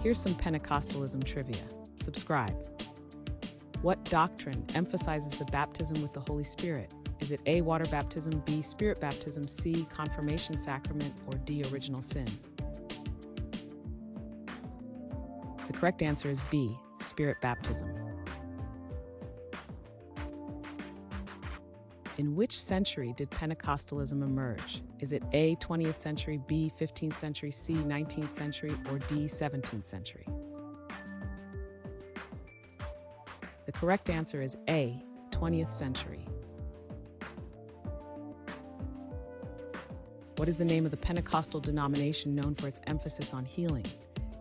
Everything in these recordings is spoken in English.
Here's some Pentecostalism trivia. Subscribe. What doctrine emphasizes the baptism with the Holy Spirit? Is it A, water baptism, B, spirit baptism, C, confirmation sacrament, or D, original sin? The correct answer is B, spirit baptism. In which century did Pentecostalism emerge? Is it A, 20th century, B, 15th century, C, 19th century, or D, 17th century? The correct answer is A, 20th century. What is the name of the Pentecostal denomination known for its emphasis on healing?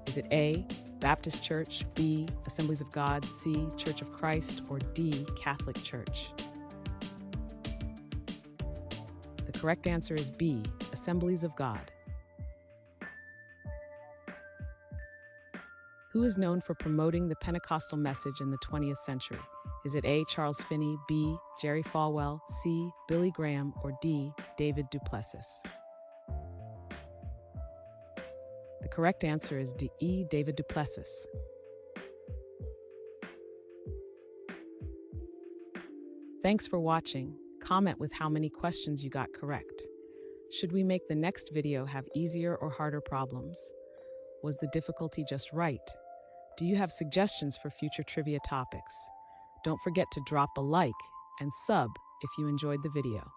Is it A, Baptist Church, B, Assemblies of God, C, Church of Christ, or D, Catholic Church? The correct answer is B, Assemblies of God. Who is known for promoting the Pentecostal message in the 20th century? Is it A, Charles Finney, B, Jerry Falwell, C, Billy Graham, or D, David Duplessis? The correct answer is D, David Duplessis. Thanks for watching. Comment with how many questions you got correct. Should we make the next video have easier or harder problems? Was the difficulty just right? Do you have suggestions for future trivia topics? Don't forget to drop a like and sub if you enjoyed the video.